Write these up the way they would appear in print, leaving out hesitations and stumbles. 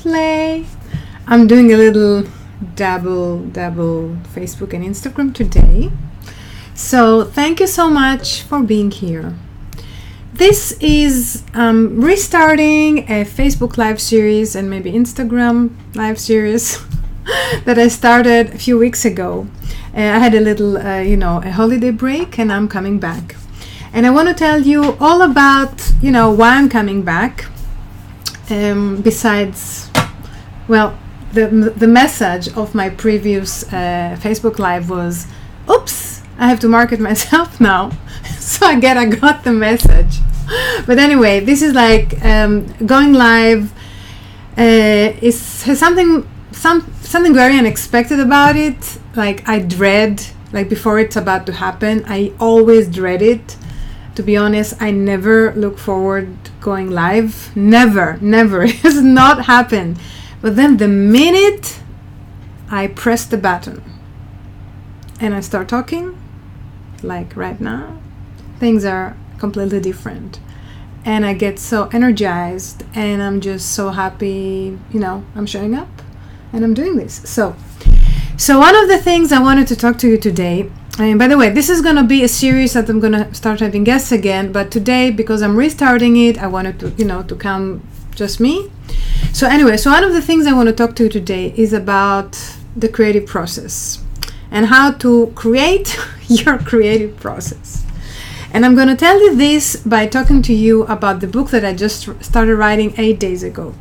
play. I'm doing a little dabble Facebook and Instagram today. So thank you so much for being here. This is restarting a Facebook live series and maybe Instagram live series that I started a few weeks ago. I had a little, a holiday break, and I'm coming back. And I want to tell you all about, why I'm coming back. Besides, well, the message of my previous Facebook live was, oops, I have to market myself now. So I got the message. But anyway, this is like going live has something very unexpected about it. Like I dread, like before it's about to happen, I always dread it. To be honest, I never look forward to going live. Never. It has not happened. But then the minute I press the button and I start talking, like right now, things are completely different. And I get so energized and I'm just so happy, I'm showing up and I'm doing this. So one of the things I wanted to talk to you today, and by the way, this is going to be a series that I'm going to start having guests again, but today, because I'm restarting it, I wanted to, to come just me. So anyway, one of the things I want to talk to you today is about the creative process and how to create your creative process. And I'm going to tell you this by talking to you about the book that I just started writing 8 days ago.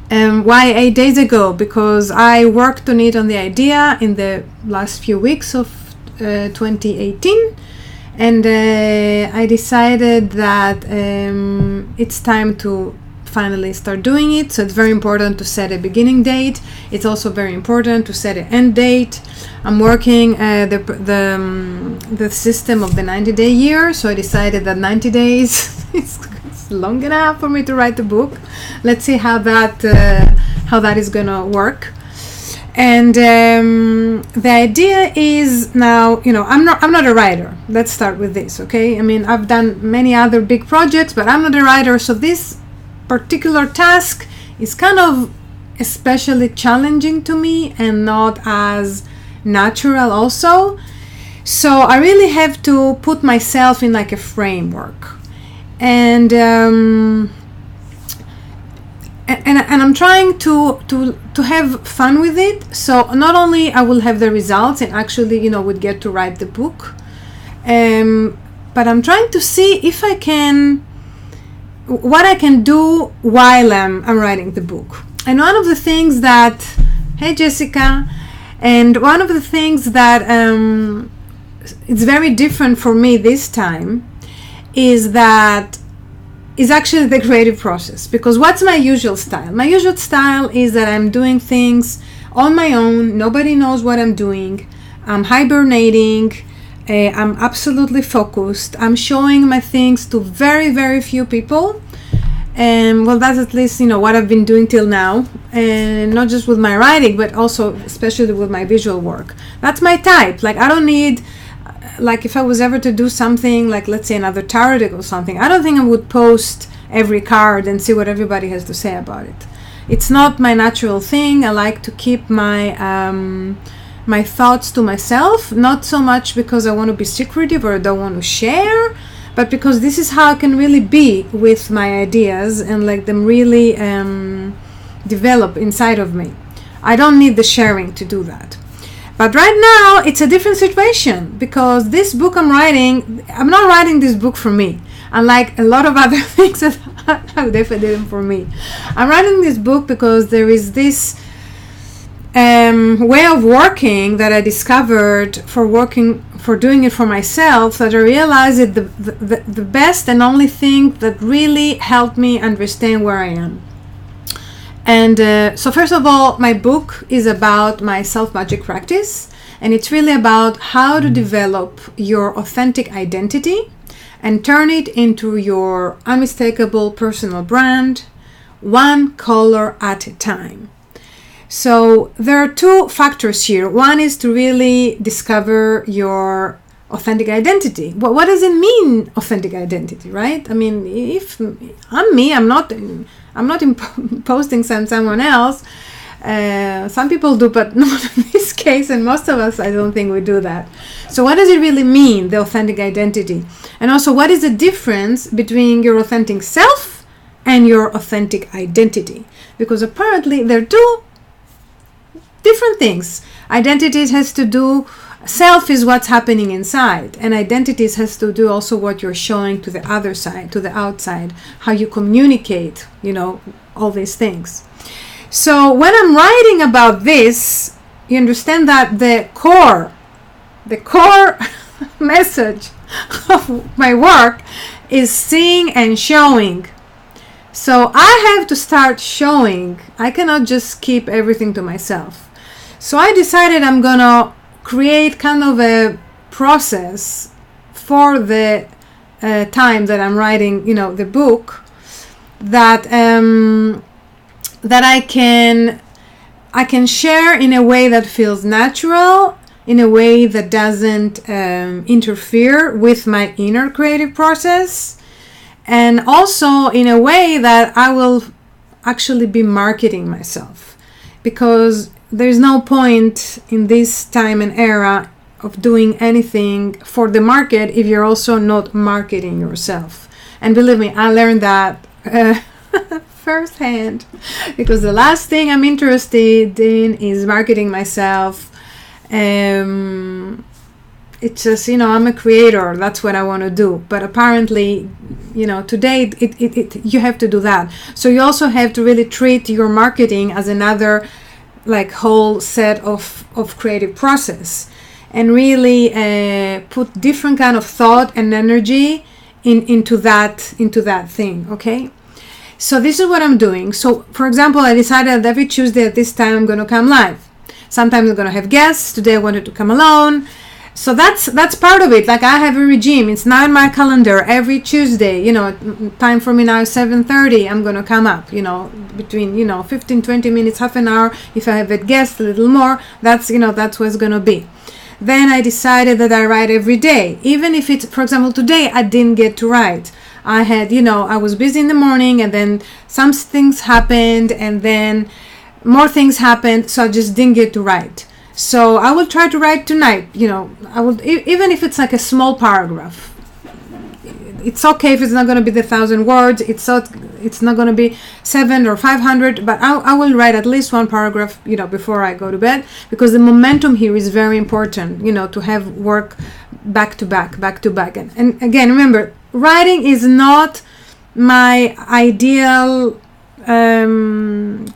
Why 8 days ago? Because I worked on it, on the idea, in the last few weeks of 2018. And I decided that it's time to finally start doing it. So it's very important to set a beginning date. It's also very important to set an end date. I'm working the system of the 90-day year, so I decided that 90 days is long enough for me to write the book. Let's see how that is gonna work. And the idea is now, I'm not a writer. Let's start with this, okay? I mean, I've done many other big projects, but I'm not a writer, so this particular task is kind of especially challenging to me and not as natural also. So I really have to put myself in like a framework, and I'm trying to have fun with it. So not only I will have the results and actually would get to write the book, but I'm trying to see if I can, what I can do while I'm writing the book. And one of the things that, hey Jessica, and one of the things that it's very different for me this time is actually the creative process. Because what's my usual style? My usual style is that I'm doing things on my own. Nobody knows what I'm doing. I'm hibernating. I'm absolutely focused. I'm showing my things to very, very few people. And well, that's at least, what I've been doing till now. And not just with my writing, but also especially with my visual work. That's my type. Like, I don't need, like if I was ever to do something, like let's say another tarot deck or something, I don't think I would post every card and see what everybody has to say about it. It's not my natural thing. I like to keep my thoughts to myself, not so much because I want to be secretive or I don't want to share, but because this is how I can really be with my ideas and let them really develop inside of me. I don't need the sharing to do that. But right now it's a different situation, because this book I'm writing, I'm not writing this book for me, unlike a lot of other things that I definitely did for me. I'm writing this book because there is this way of working that I discovered for doing it for myself, that I realized that the best and only thing that really helped me understand where I am. And so first of all, my book is about my self-magic practice, and it's really about how to develop your authentic identity and turn it into your unmistakable personal brand, one color at a time. So there are two factors here. One is to really discover your authentic identity. What does it mean, authentic identity, right? I mean, if I'm me, I'm not imposing someone else. Some people do, but not in this case, and most of us, I don't think we do that. So what does it really mean, the authentic identity? And also, what is the difference between your authentic self and your authentic identity? Because apparently they're two different things. Identity has to do, self is what's happening inside, and identities has to do also what you're showing to the other side, to the outside, how you communicate, all these things. So when I'm writing about this, you understand that the core message of my work is seeing and showing. So I have to start showing. I cannot just keep everything to myself. So I decided I'm gonna create kind of a process for the time that I'm writing, the book, that I can share in a way that feels natural, in a way that doesn't interfere with my inner creative process, and also in a way that I will actually be marketing myself, because there's no point in this time and era of doing anything for the market if you're also not marketing yourself. And believe me, I learned that firsthand, because the last thing I'm interested in is marketing myself. It's just, I'm a creator, that's what I want to do. But apparently, today you have to do that. So you also have to really treat your marketing as another whole set of creative process, and really put different kind of thought and energy into that thing. Okay. So this is what I'm doing. So for example, I decided that every Tuesday at this time I'm going to come live. Sometimes I'm going to have guests. Today I wanted to come alone. So that's part of it. I have a regime. It's now in my calendar. Every Tuesday, time for me now is 7:30. I'm going to come up, between, 15, 20 minutes, half an hour. If I have a guest, a little more, that's what it's going to be. Then I decided that I write every day. Even if it's, for example, today I didn't get to write. I had, I was busy in the morning, and then some things happened, and then more things happened, so I just didn't get to write. So I will try to write tonight. I will, even if it's a small paragraph. It's okay if it's not going to be the 1,000 words. It's not going to be 700 or 500, but I will write at least one paragraph, before I go to bed, because the momentum here is very important. To have work back to back. And again, remember, writing is not my ideal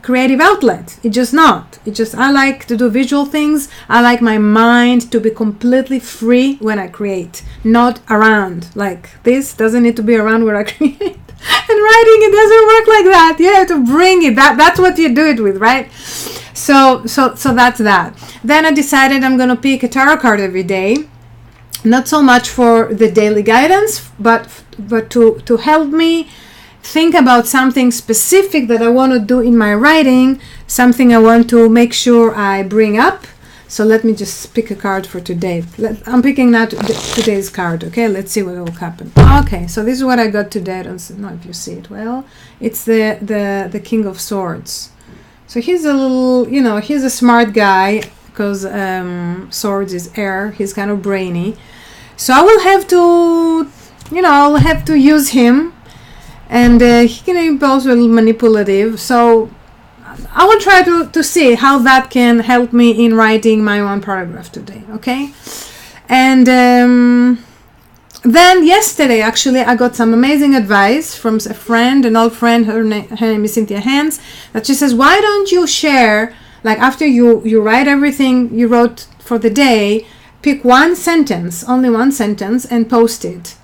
creative outlet. It's just not. I like to do visual things. I like my mind to be completely free when I create, not around. This doesn't need to be around where I create. And writing, it doesn't work like that. You have to bring it. That's what you do it with, right? So that's that. Then I decided I'm gonna pick a tarot card every day. Not so much for the daily guidance, but to help me think about something specific that I want to do in my writing, something I want to make sure I bring up. So let me just pick a card for today. I'm picking now today's card. Okay, let's see what will happen. Okay, so this is what I got today. I don't know if you see it well. It's the King of Swords. So he's a little, he's a smart guy, because swords is air. He's kind of brainy. So I will have to, I'll have to use him. And he can be also a little manipulative. So I will try to see how that can help me in writing my one paragraph today. Okay. And then yesterday, actually, I got some amazing advice from a friend, an old friend. Her name is Cynthia Hans. That she says, why don't you share, after you write everything you wrote for the day, pick one sentence, only one sentence, and post it.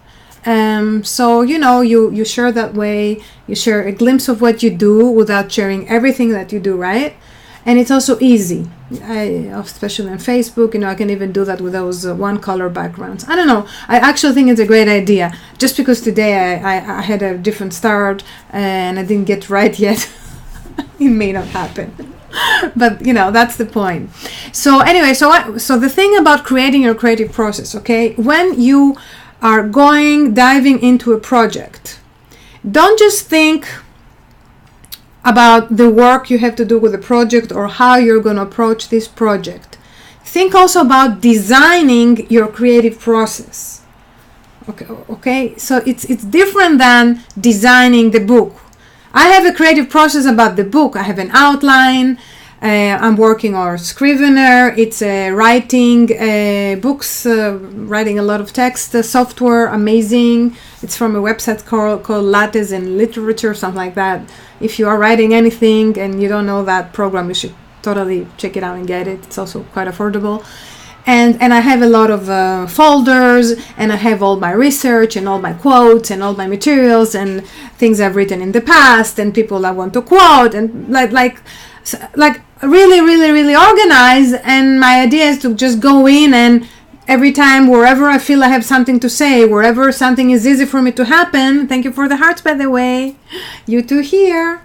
So, you share that way. You share a glimpse of what you do without sharing everything that you do, right? And it's also easy, especially on Facebook. I can even do that with those one color backgrounds. I don't know. I actually think it's a great idea. Just because today I had a different start and I didn't get right yet, it may not happen. But, that's the point. So anyway, so the thing about creating your creative process, okay, when you are diving into a project, don't just think about the work you have to do with the project or how you're going to approach this project. Think also about designing your creative process. Okay, so it's different than designing the book. I have a creative process about the book. I have an outline. I'm working on Scrivener. It's writing books, writing a lot of text software. Amazing. It's from a website called Lattes in Literature, something like that. If you are writing anything and you don't know that program, you should totally check it out and get it. It's also quite affordable. And I have a lot of folders, and I have all my research and all my quotes and all my materials and things I've written in the past and people I want to quote, and like really, really, really organized. And my idea is to just go in and every time, wherever I feel I have something to say, wherever something is easy for me to happen. Thank you for the hearts, by the way. You too here.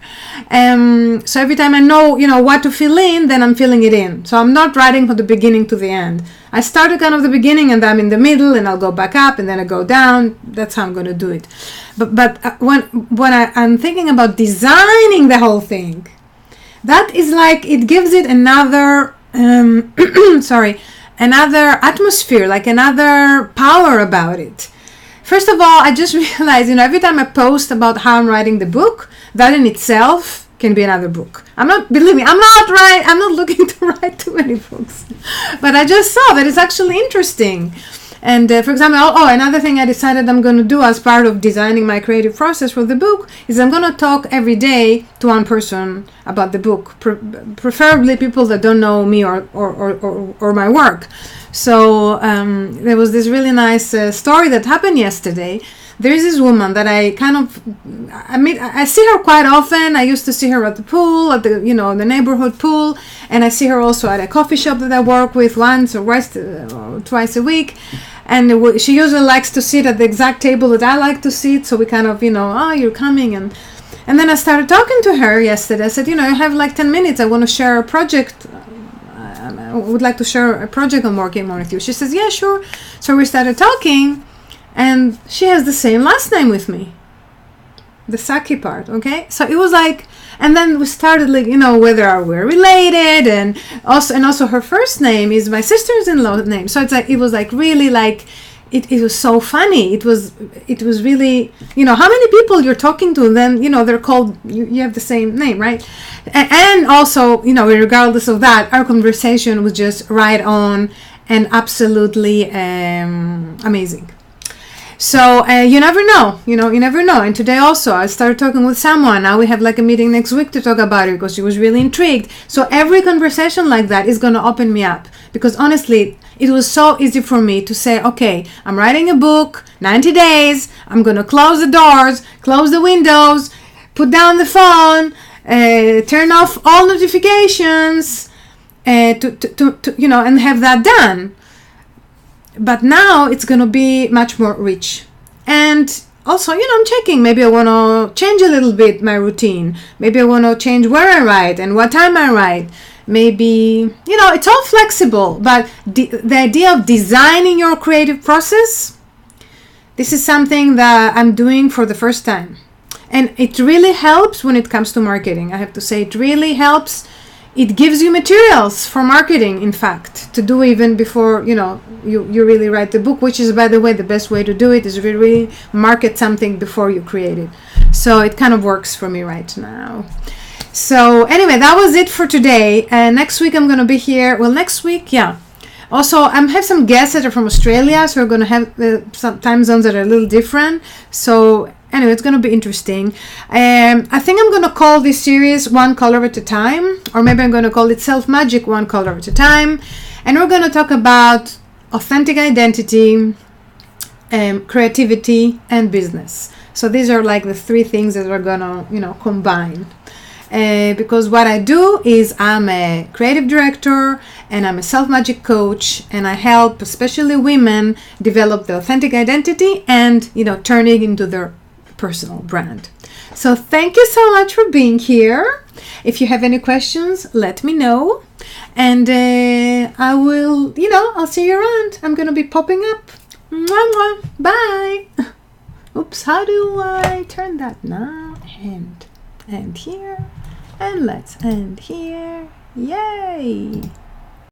So every time I know, what to fill in, then I'm filling it in. So I'm not writing from the beginning to the end. I start at kind of the beginning and I'm in the middle and I'll go back up and then I go down. That's how I'm going to do it. But when I'm thinking about designing the whole thing, that is like, it gives it another, another atmosphere, like another power about it. First of all, I just realized, every time I post about how I'm writing the book, that in itself can be another book. I'm not looking to write too many books, but I just saw that it's actually interesting. And for example, another thing I decided I'm going to do as part of designing my creative process for the book is I'm going to talk every day to one person about the book, preferably people that don't know me or my work. So there was this really nice story that happened yesterday. There's this woman that I see her quite often. I used to see her at the pool, at the the neighborhood pool, and I see her also at a coffee shop that I work with once or twice a week. And she usually likes to sit at the exact table that I like to sit. So we kind of, you're coming. And then I started talking to her yesterday. I said, I have like 10 minutes. I want to share a project. I would like to share a project I'm working on with you. She says, yeah, sure. So we started talking. And she has the same last name with me. The Saki part, okay? So it was like, and then we started like, whether we're related, and also her first name is my sister's-in-law name. So it's like, it was like really like, it was so funny. It was really, how many people you're talking to, and then, they're called, you have the same name, right? And also, regardless of that, our conversation was just right on and absolutely amazing. So you never know, you never know. And today also I started talking with someone. Now we have like a meeting next week to talk about it because she was really intrigued. So every conversation like that is going to open me up, because honestly, it was so easy for me to say, okay, I'm writing a book, 90 days. I'm going to close the doors, close the windows, put down the phone, turn off all notifications, and have that done. But now it's going to be much more rich. And also, I'm checking. Maybe I want to change a little bit my routine. Maybe I want to change where I write and what time I write. Maybe, it's all flexible. But the idea of designing your creative process, this is something that I'm doing for the first time. And it really helps when it comes to marketing. I have to say, it really helps. It gives you materials for marketing, in fact, to do even before, you really write the book, which is, by the way, the best way to do it is really market something before you create it. So it kind of works for me right now. So anyway, that was it for today. Next week I'm going to be here. Well, next week, yeah. Also, I have some guests that are from Australia, so we're going to have some time zones that are a little different. So anyway, it's going to be interesting. I think I'm going to call this series One Color at a Time, or maybe I'm going to call it Self Magic One Color at a Time. And we're going to talk about authentic identity, creativity, and business. So these are like the three things that we're going to, combine. Because what I do is I'm a creative director and I'm a self-magic coach, and I help especially women develop the authentic identity and, turn it into their personal brand. So thank you so much for being here. If you have any questions, let me know. And I will, I'll see you around. I'm going to be popping up. Mwah, mwah. Bye. Oops, how do I turn that now? End here. And let's end here. Yay.